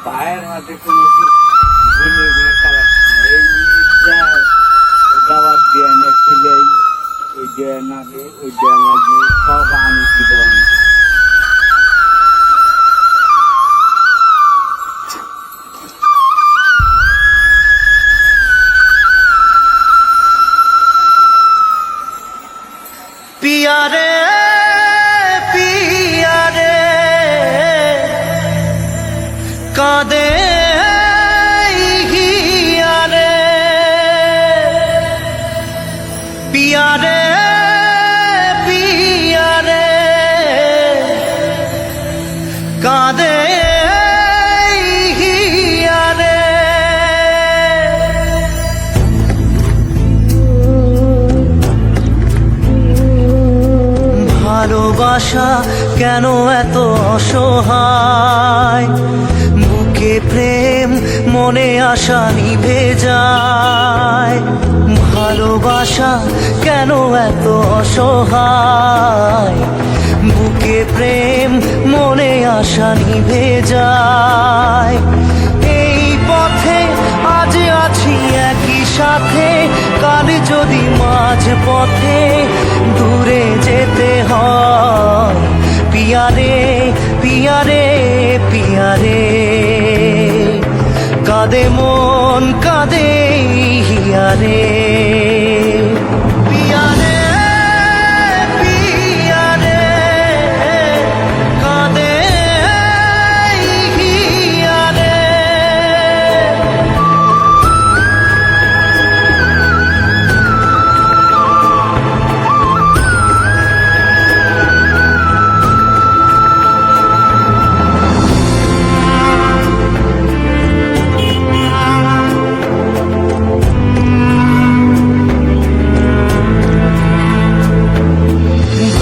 পায়ের হাতে কোনো ঘুরে ঘুরে খারাপ এই দাবার দিয়ে না খেলেই ওই দেয় নাগে ওই দেয় নাগে সব আমি কি দেওয়া পিয়ারে পিয়ারে কাঁদে হিয়ারে পিয়ারে পিয়ারে কাঁদে হিয়ারে ভালোবাসা কেন এত অসহায় বুকে প্রেম মনে আশা নিভে যায় ভালোবাসা কেন এত অসহায় বুকে প্রেম মনে আশা নিভে যায় এই পথে আজ আছি একই সাথে কাল যদি মাঝ পথে দূরে যেতে হয় পিয়ারে পিয়ারে পিয়ারে কাঁদে মন কাঁদে হিয়ারে পিয়ারে পিয়ারে কাঁদে হিয়ারে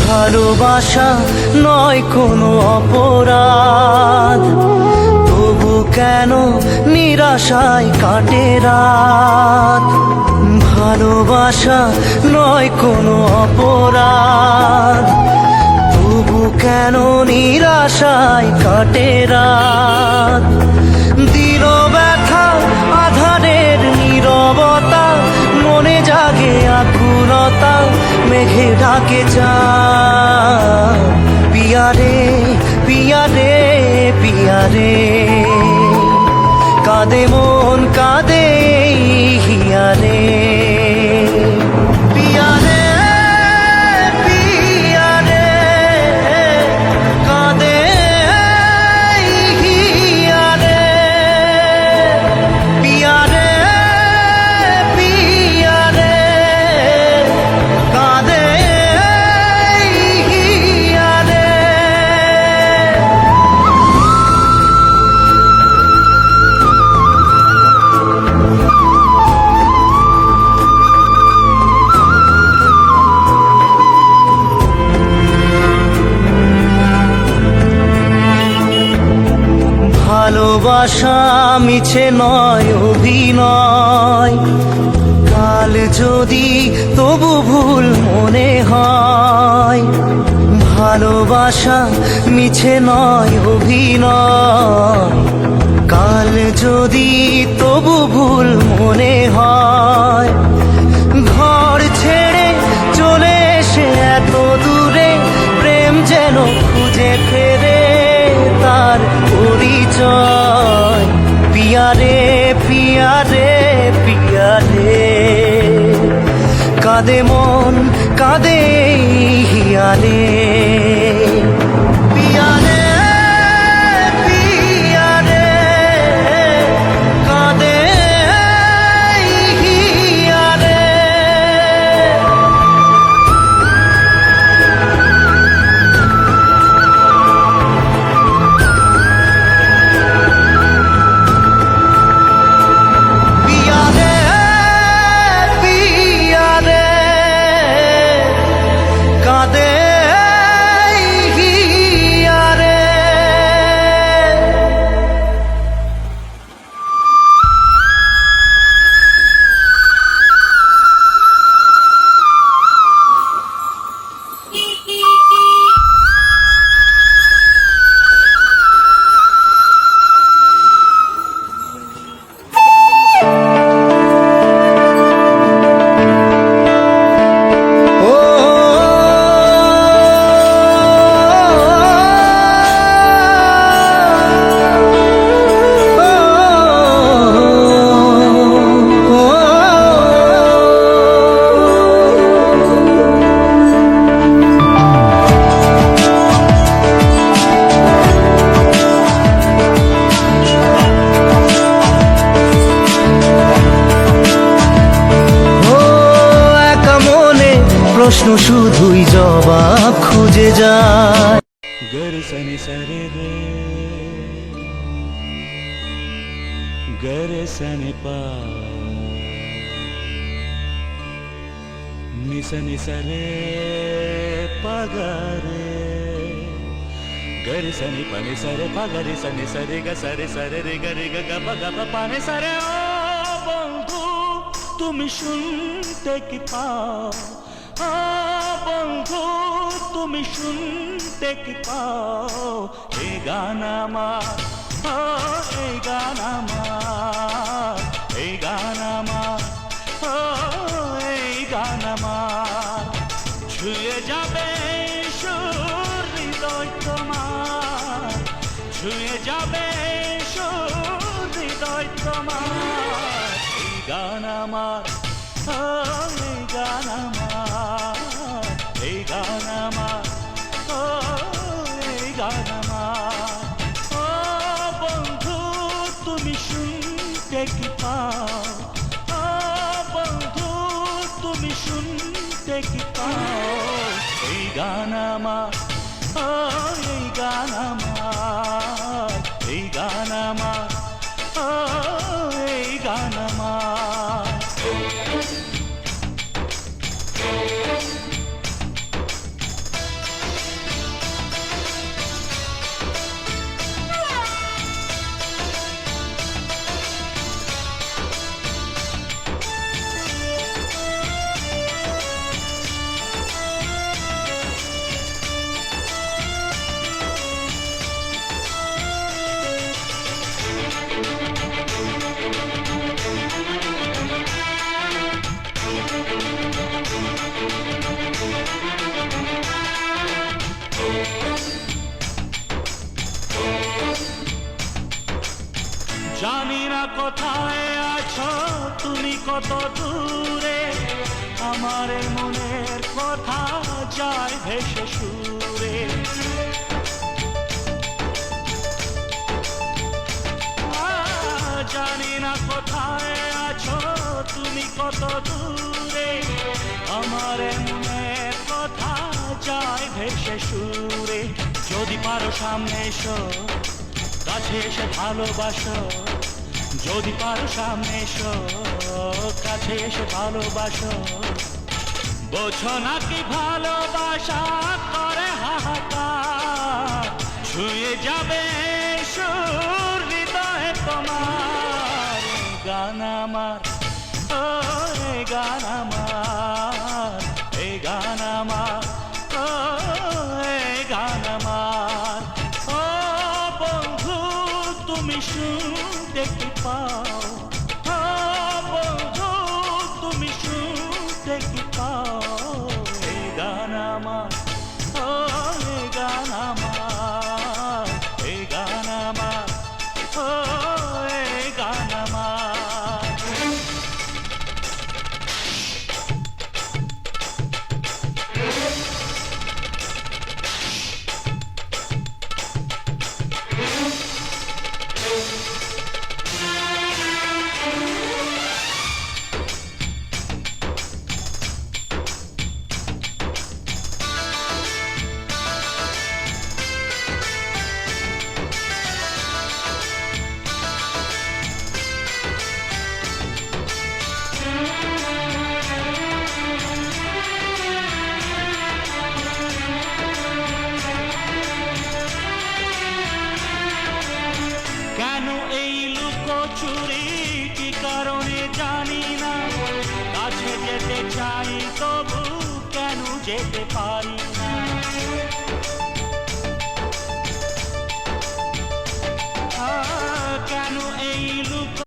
ভালোবাসা নয় কোনো অপরাধ তবু কেন নিরাশায় কাটে রাত ভালোবাসা নয় কোনো অপরাধ তবু কেন নিরাশায় কাটে রাত দিল ব্যথা আধারের নীরবতা মনে জাগে আকুলতা মেঘে ঢাকে চাঁদ পিয়ারে পিয়ারে পিয়ারে কাঁদে মন কাঁদে হিয়ারে পিয়ারে পিয়ারে কাঁদে হিয়ারে পিয়ারে পিয়ারে কাঁদে হিয়ারে ভালোবাসা মিছে নয় অভিনয় কাল যদি তবু ভুল মনে হয় ভালোবাসা মিছে নয় অভিনয় কাল যদি তবু ভুল মনে হয় ঘর ছেড়ে চলে এসে এত দূরে প্রেম যেন খুঁজে ফেরে তার পরিচয় পিয়ারে পিয়ারে পিয়ারে কাঁদে মন কাঁদে হিয়ারে পিয়ারে পিয়ারে কাঁদে হিয়ারে পিয়ারে পিয়ারে কাঁদে শুধুই জবাব খুঁজে যায়। गर सनि सरे रे गर सनि पा निस निस रे पा गा रे गर सनि पनि सरे पा गा रे सनि सरे गा सरे सरे रे गा रे गा गा पा गा पा पाने सरे ओ बंधु তুমি শুনতে কি পাও বন্ধু তুমি শুনতে কি পাও এই গান আমার এই গান আমার এই গান আমার এই গান আমার ছুঁয়ে যাবে সুর হৃদয় তোমার ছুঁয়ে যাবে সুর হৃদয় তোমার এই গান আমার এই গান আমার এই গান আমার এই গান আমার ও বন্ধু তুমি শুনতে কি পাও বন্ধু তুমি শুনতে কি পাও এই গান আমার এই গান আমার এই গান আমার এই গান আমার জানি না কোথায় আছো তুমি কত দূরে আমার মনের কথা যায় ভেসে সুরে জানি না কোথায় আছো তুমি কত দূরে আমার মনের কথা যায় ভেসে সুরে যদি পারো সামনে এসো কাছে এসে ভালোবাসো যদি পারো সামনে এসো কাছে এসে ভালোবাসো বোঝো নাকি ভালোবাসা করে হাহাকার ছুঁয়ে যাবে সুর হৃদয়ে তোমার গান আমার এই গান আমার এই গান আমার এই গান আমার তুমি শুনতে কি পাও বন্ধু তুমি শুনতে কি পাও এই গান আমার এই গান আমার এই গান আমার এই গান আমার চুরি কি কারণে জানি না কাছে যেতে চাই তবু কেন যেতে পারি